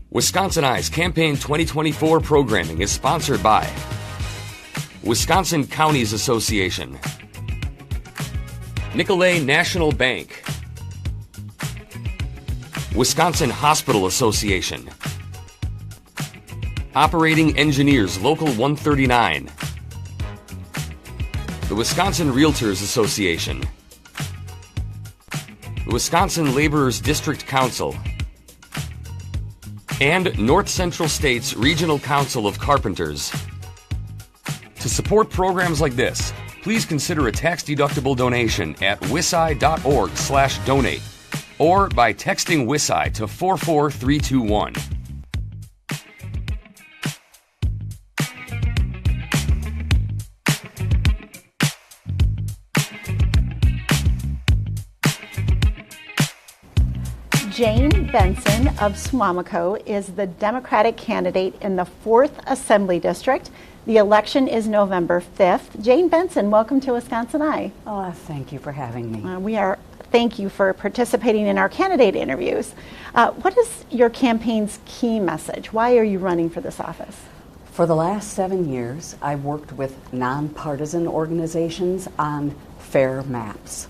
WisconsinEye's Campaign 2024 programming is sponsored by Wisconsin Counties Association, Nicolet National Bank, Wisconsin Hospital Association, Operating Engineers Local 139, the Wisconsin Realtors Association, the Wisconsin Laborers District Council, and North Central State's Regional Council of Carpenters. To support programs like this, please consider a tax-deductible donation at wiseye.org/donate or by texting WisEye to 44321. Jane Benson of Suamico is the Democratic candidate in the 4th Assembly District. The election is November 5th. Jane Benson, welcome to WisconsinEye. Oh, thank you for having me. Thank you for participating in our candidate interviews. What is your campaign's key message? Why are you running for this office? For the last 7 years, I've worked with nonpartisan organizations on fair maps.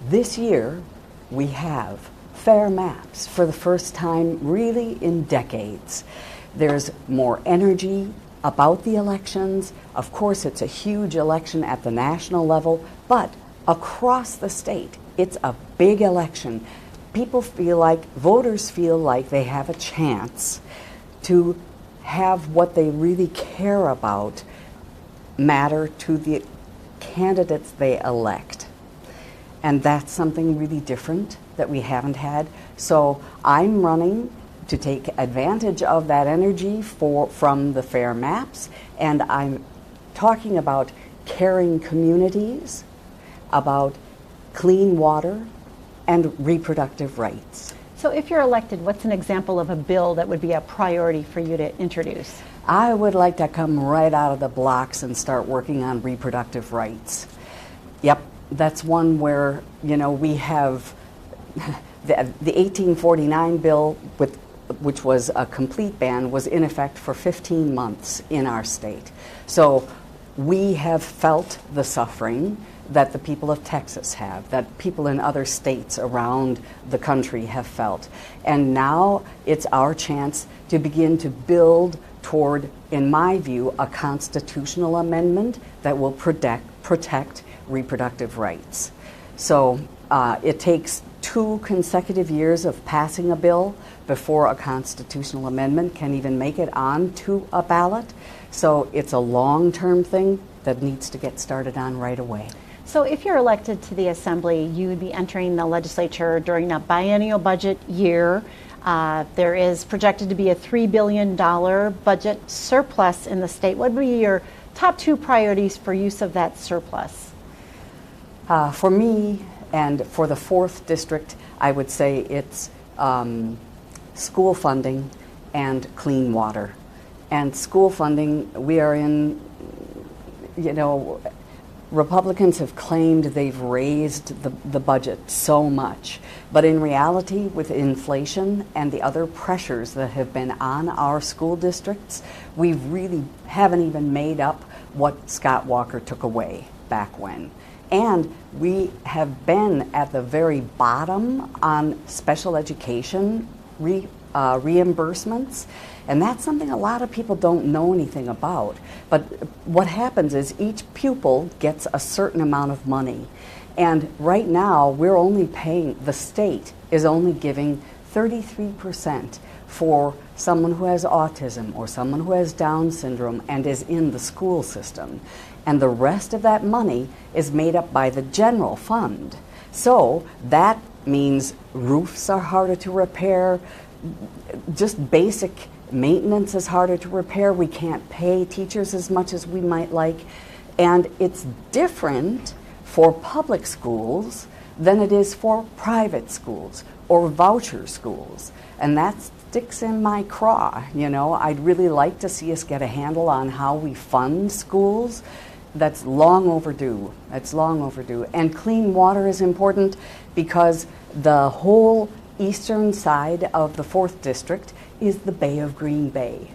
This year, we have fair maps for the first time really in decades. There's more energy about the elections. Of course, it's a huge election at the national level, but across the state, it's a big election. Voters feel like they have a chance to have what they really care about matter to the candidates they elect. And that's something really different that we haven't had. So I'm running to take advantage of that energy from the fair maps, and I'm talking about caring communities, about clean water, and reproductive rights. So if you're elected, what's an example of a bill that would be a priority for you to introduce? I would like to come right out of the blocks and start working on reproductive rights. Yep, that's one where, we have the 1849 bill, which was a complete ban, was in effect for 15 months in our state. So we have felt the suffering that the people of Texas have, that people in other states around the country have felt. And now it's our chance to begin to build toward, in my view, a constitutional amendment that will protect reproductive rights. So it takes 2 consecutive years of passing a bill before a constitutional amendment can even make it onto a ballot. So it's a long-term thing that needs to get started on right away. So if you're elected to the Assembly, you would be entering the legislature during a biennial budget year. There is projected to be a $3 billion budget surplus in the state. What would be your top 2 priorities for use of that surplus? For me, and for the 4th district, I would say it's school funding and clean water. And school funding, we are in, Republicans have claimed they've raised the budget so much. But in reality, with inflation and the other pressures that have been on our school districts, we really haven't even made up what Scott Walker took away back when. And we have been at the very bottom on special education reimbursements. And that's something a lot of people don't know anything about. But what happens is each pupil gets a certain amount of money. And right now, the state is only giving 33% for someone who has autism or someone who has Down syndrome and is in the school system. And the rest of that money is made up by the general fund. So that means roofs are harder to repair, just basic maintenance is harder to repair. We can't pay teachers as much as we might like. And it's different for public schools than it is for private schools or voucher schools. And that sticks in my craw. I'd really like to see us get a handle on how we fund schools. That's long overdue. And clean water is important because the whole eastern side of the 4th District is the Bay of Green Bay.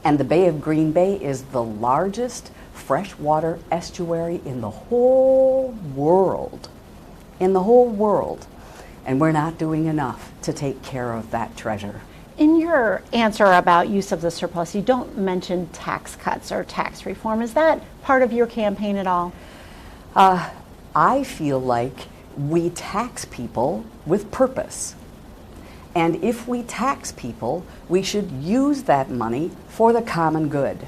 And the Bay of Green Bay is the largest freshwater estuary in the whole world. In the whole world. And we're not doing enough to take care of that treasure. In your answer about use of the surplus, you don't mention tax cuts or tax reform. Is that part of your campaign at all? I feel like we tax people with purpose. And if we tax people, we should use that money for the common good.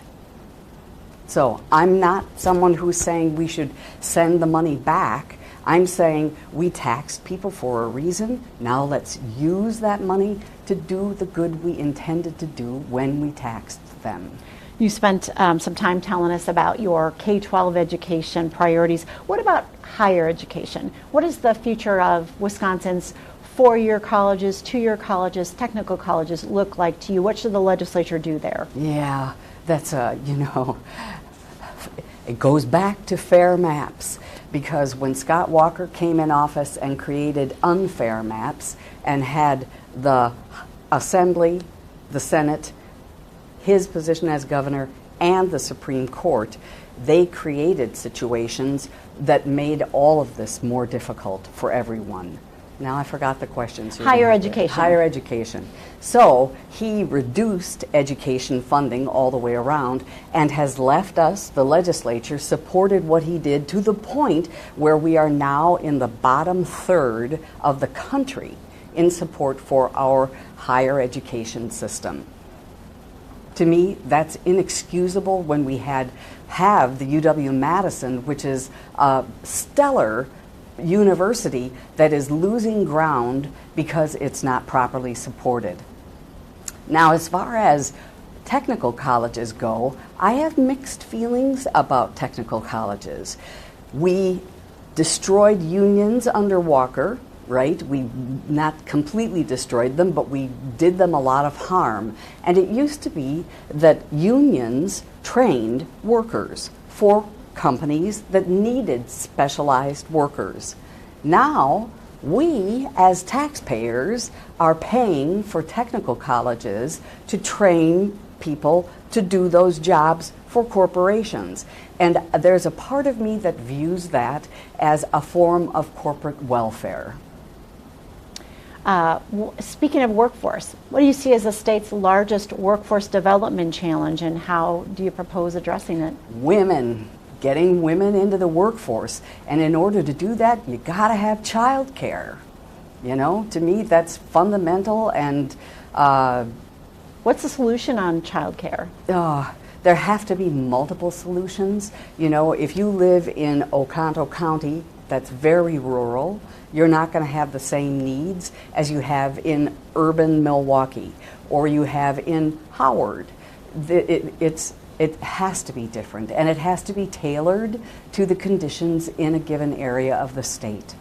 So I'm not someone who's saying we should send the money back. I'm saying we taxed people for a reason. Now let's use that money to do the good we intended to do when we taxed them. You spent some time telling us about your K-12 education priorities. What about higher education? What is the future of Wisconsin's four-year colleges, two-year colleges, technical colleges look like to you? What should the legislature do there? Yeah, that's it goes back to fair maps. Because when Scott Walker came in office and created unfair maps and had the Assembly, the Senate, his position as governor, and the Supreme Court, they created situations that made all of this more difficult for everyone. Now I forgot the questions. Higher education. Higher education. So he reduced education funding all the way around and has left us, the legislature, supported what he did to the point where we are now in the bottom third of the country in support for our higher education system. To me, that's inexcusable when we have the UW-Madison, which is a stellar university that is losing ground because it's not properly supported. Now, as far as technical colleges go, I have mixed feelings about technical colleges. We destroyed unions under Walker, right? We not completely destroyed them, but we did them a lot of harm. And it used to be that unions trained workers for companies that needed specialized workers. Now, we as taxpayers are paying for technical colleges to train people to do those jobs for corporations. And there's a part of me that views that as a form of corporate welfare. Speaking of workforce, what do you see as the state's largest workforce development challenge, and how do you propose addressing it? Women. Getting women into the workforce. And in order to do that, you gotta have child care. You know, to me, that's fundamental. And what's the solution on child care? There have to be multiple solutions. You know, if you live in Oconto County, that's very rural, you're not going to have the same needs as you have in urban Milwaukee or you have in Howard. It has to be different, and it has to be tailored to the conditions in a given area of the state.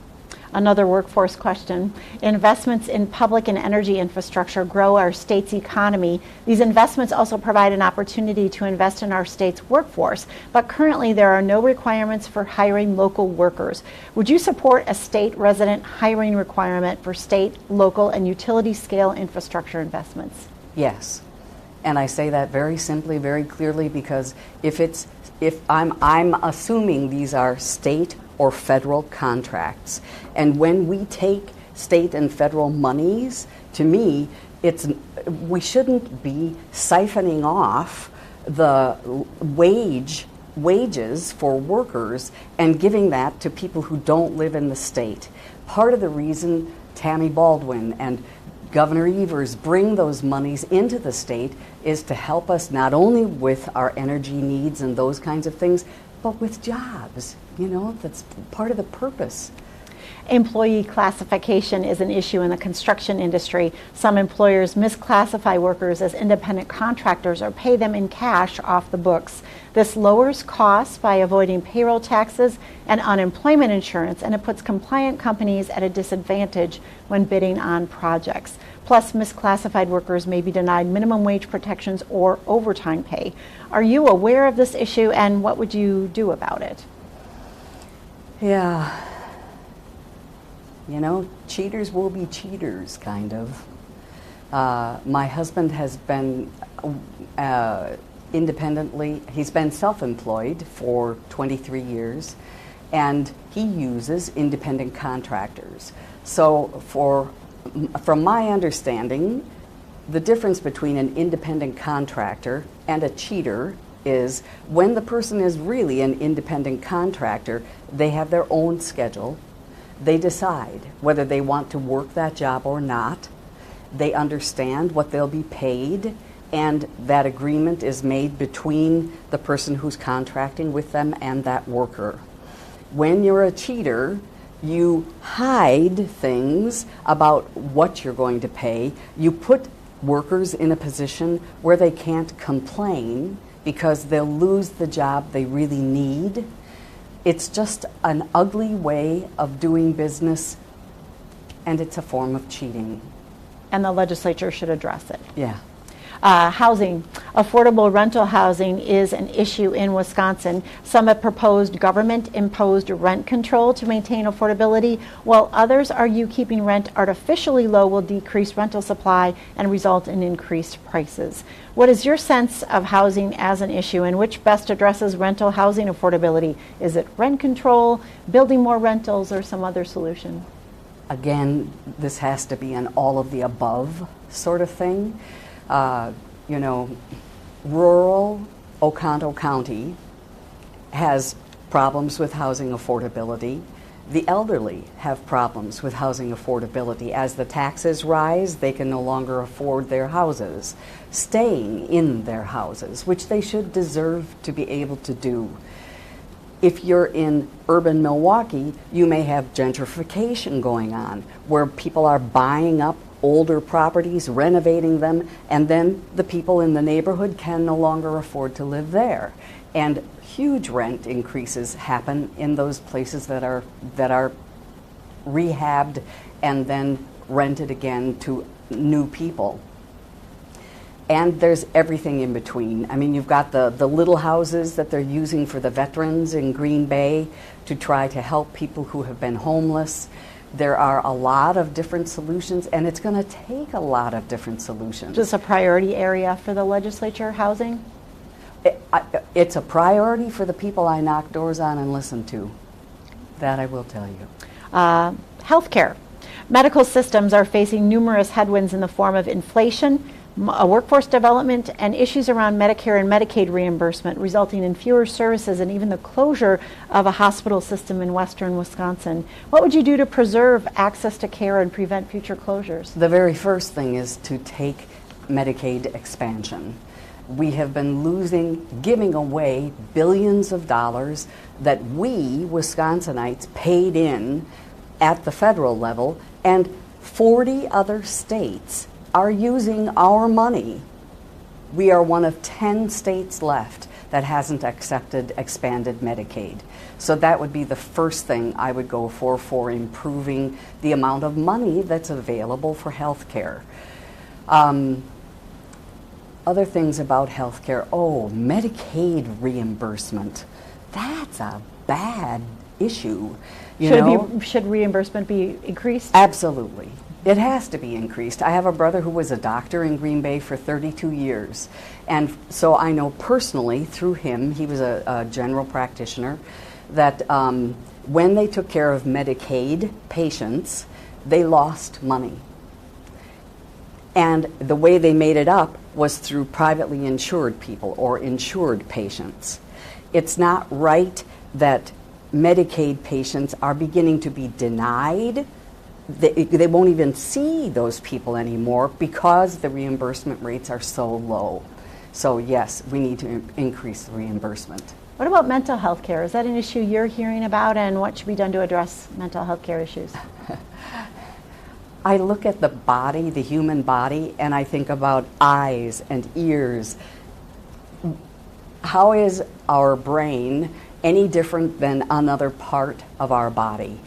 Another workforce question. Investments in public and energy infrastructure grow our state's economy. These investments also provide an opportunity to invest in our state's workforce, but currently there are no requirements for hiring local workers. Would you support a state resident hiring requirement for state, local, and utility scale infrastructure investments? Yes. And I say that very simply, very clearly, because if I'm assuming these are state or federal contracts, and when we take state and federal monies, to me, we shouldn't be siphoning off the wages for workers and giving that to people who don't live in the state. Part of the reason Tammy Baldwin and Governor Evers bring those monies into the state is to help us not only with our energy needs and those kinds of things, but with jobs. You know, that's part of the purpose. Employee classification is an issue in the construction industry. Some employers misclassify workers as independent contractors or pay them in cash off the books. This lowers costs by avoiding payroll taxes and unemployment insurance, and it puts compliant companies at a disadvantage when bidding on projects. Plus, misclassified workers may be denied minimum wage protections or overtime pay. Are you aware of this issue, and what would you do about it? Yeah. You know, cheaters will be cheaters, kind of. My husband has been he's been self-employed for 23 years, and he uses independent contractors. So from my understanding, the difference between an independent contractor and a cheater is when the person is really an independent contractor, they have their own schedule. They decide whether they want to work that job or not. They understand what they'll be paid, and that agreement is made between the person who's contracting with them and that worker. When you're a cheater, you hide things about what you're going to pay. You put workers in a position where they can't complain because they'll lose the job they really need. It's just an ugly way of doing business, and it's a form of cheating. And the legislature should address it. Yeah. Housing. Affordable rental housing is an issue in Wisconsin. Some have proposed government-imposed rent control to maintain affordability, while others argue keeping rent artificially low will decrease rental supply and result in increased prices. What is your sense of housing as an issue, and which best addresses rental housing affordability? Is it rent control, building more rentals, or some other solution? Again, this has to be an all of the above sort of thing. Rural Oconto County has problems with housing affordability. The elderly have problems with housing affordability. As the taxes rise, they can no longer afford their houses, staying in their houses, which they should deserve to be able to do. If you're in urban Milwaukee, you may have gentrification going on, where people are buying up older properties, renovating them, and then the people in the neighborhood can no longer afford to live there. And huge rent increases happen in those places that are rehabbed and then rented again to new people. And there's everything in between. I mean, you've got the little houses that they're using for the veterans in Green Bay to try to help people who have been homeless. There are a lot of different solutions, and it's going to take a lot of different solutions. Is this a priority area for the legislature, housing? It's a priority for the people I knock doors on and listen to. That I will tell you. Healthcare. Medical systems are facing numerous headwinds in the form of inflation, workforce development, and issues around Medicare and Medicaid reimbursement, resulting in fewer services and even the closure of a hospital system in western Wisconsin. What would you do to preserve access to care and prevent future closures? The very first thing is to take Medicaid expansion. We have been giving away billions of dollars that we, Wisconsinites, paid in at the federal level, and 40 other states are using our money. We are one of 10 states left that hasn't accepted expanded Medicaid. So that would be the first thing I would go for improving the amount of money that's available for health care. Other things about health care, Medicaid reimbursement. That's a bad issue. Should reimbursement be increased? Absolutely. It has to be increased. I have a brother who was a doctor in Green Bay for 32 years. And so I know personally through him, he was a general practitioner, that when they took care of Medicaid patients, they lost money. And the way they made it up was through privately insured people or insured patients. It's not right that Medicaid patients are beginning to be denied. They won't even see those people anymore because the reimbursement rates are so low. So yes, we need to increase the reimbursement. What about mental health care? Is that an issue you're hearing about, and what should be done to address mental health care issues? I look at the body, the human body, and I think about eyes and ears. How is our brain any different than another part of our body?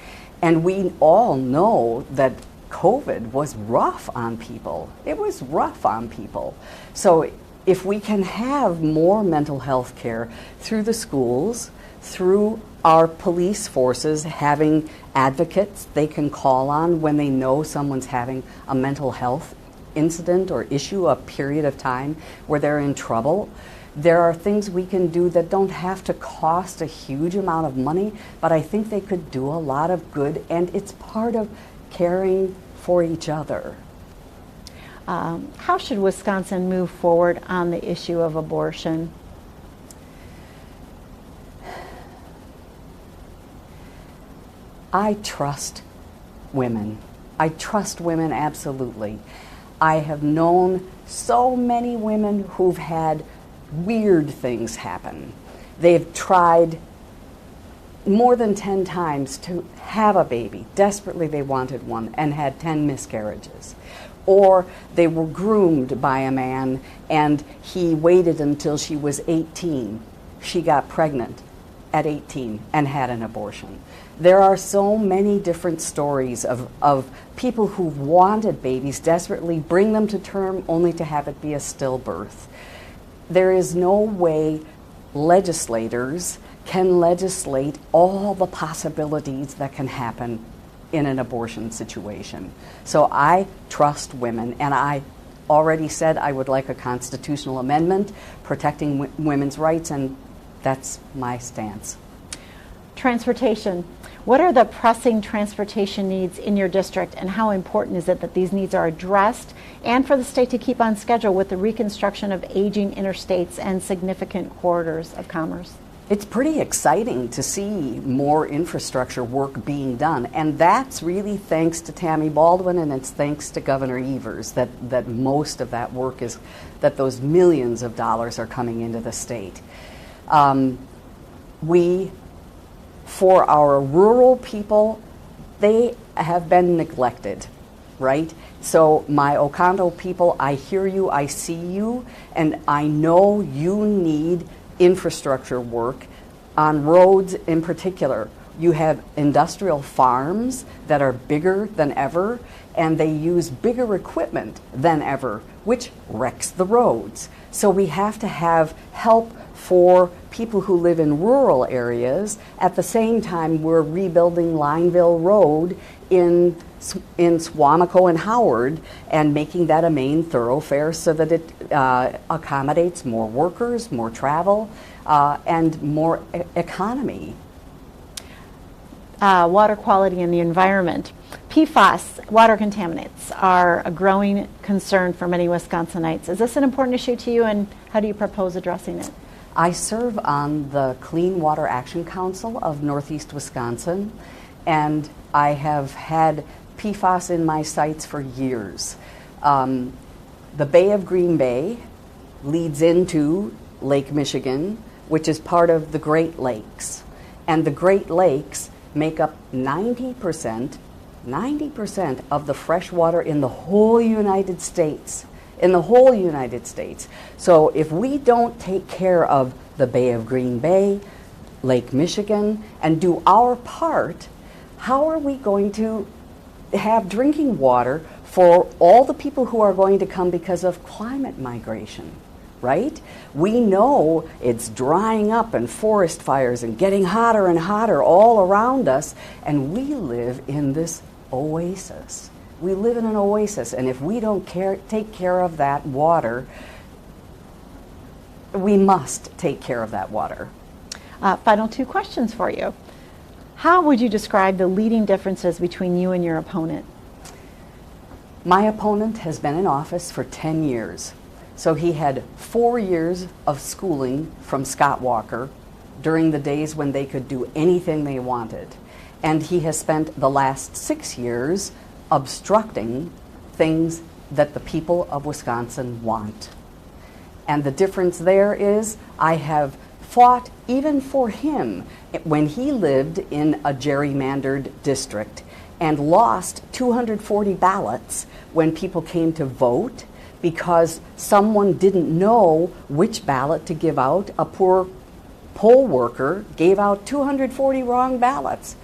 And we all know that COVID was rough on people. It was rough on people. So if we can have more mental health care through the schools, through our police forces having advocates they can call on when they know someone's having a mental health incident or issue, a period of time where they're in trouble, there are things we can do that don't have to cost a huge amount of money, but I think they could do a lot of good, and it's part of caring for each other. How should Wisconsin move forward on the issue of abortion? I trust women. I trust women absolutely. I have known so many women who've had weird things happen. They've tried more than 10 times to have a baby. Desperately they wanted one and had 10 miscarriages. Or they were groomed by a man and he waited until she was 18. She got pregnant at 18 and had an abortion. There are so many different stories of people who've wanted babies, desperately bring them to term only to have it be a stillbirth. There is no way legislators can legislate all the possibilities that can happen in an abortion situation. So I trust women, and I already said I would like a constitutional amendment protecting women's rights, and that's my stance. Transportation. What are the pressing transportation needs in your district, and how important is it that these needs are addressed and for the state to keep on schedule with the reconstruction of aging interstates and significant corridors of commerce? It's pretty exciting to see more infrastructure work being done, and that's really thanks to Tammy Baldwin, and it's thanks to Governor Evers that most of that work is, that those millions of dollars are coming into the state. For our rural people, they have been neglected, right? So my Oconto people, I hear you, I see you, and I know you need infrastructure work on roads in particular. You have industrial farms that are bigger than ever, and they use bigger equipment than ever, which wrecks the roads. So we have to have help for people who live in rural areas. At the same time, we're rebuilding Lineville Road in Suamico and Howard and making that a main thoroughfare so that it accommodates more workers, more travel, and more economy. Water quality and the environment. PFAS, water contaminants, are a growing concern for many Wisconsinites. Is this an important issue to you, and how do you propose addressing it? I serve on the Clean Water Action Council of Northeast Wisconsin, and I have had PFAS in my sites for years. The Bay of Green Bay leads into Lake Michigan, which is part of the Great Lakes. And the Great Lakes make up 90% of the fresh water in the whole United States. In the whole United States. So if we don't take care of the Bay of Green Bay, Lake Michigan, and do our part, how are we going to have drinking water for all the people who are going to come because of climate migration, right? We know it's drying up and forest fires and getting hotter and hotter all around us, and we live in this oasis. We live in an oasis, and if we don't take care of that water, we must take care of that water. Final two questions for you. How would you describe the leading differences between you and your opponent? My opponent has been in office for 10 years. So he had 4 years of schooling from Scott Walker during the days when they could do anything they wanted. And he has spent the last 6 years obstructing things that the people of Wisconsin want. And the difference there is I have fought even for him when he lived in a gerrymandered district and lost 240 ballots when people came to vote because someone didn't know which ballot to give out. A poor poll worker gave out 240 wrong ballots,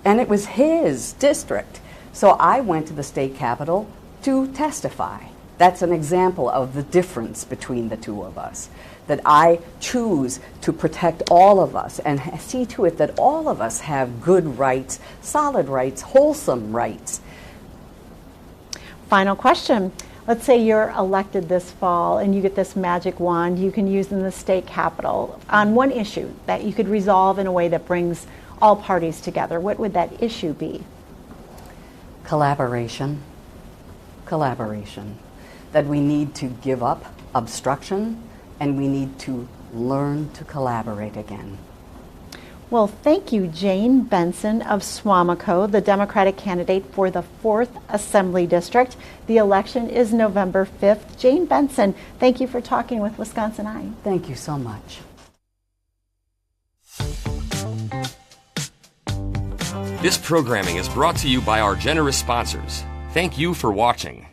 and it was his district. So I went to the state capitol to testify. That's an example of the difference between the two of us, that I choose to protect all of us and see to it that all of us have good rights, solid rights, wholesome rights. Final question. let's say you're elected this fall and you get this magic wand you can use in the state capitol on one issue that you could resolve in a way that brings all parties together. What would that issue be? Collaboration. Collaboration. That we need to give up obstruction and we need to learn to collaborate again. Well, thank you, Jane Benson of Suamico, the Democratic candidate for the 4th Assembly District. The election is November 5th. Jane Benson, thank you for talking with WisconsinEye. Thank you so much. This programming is brought to you by our generous sponsors. Thank you for watching.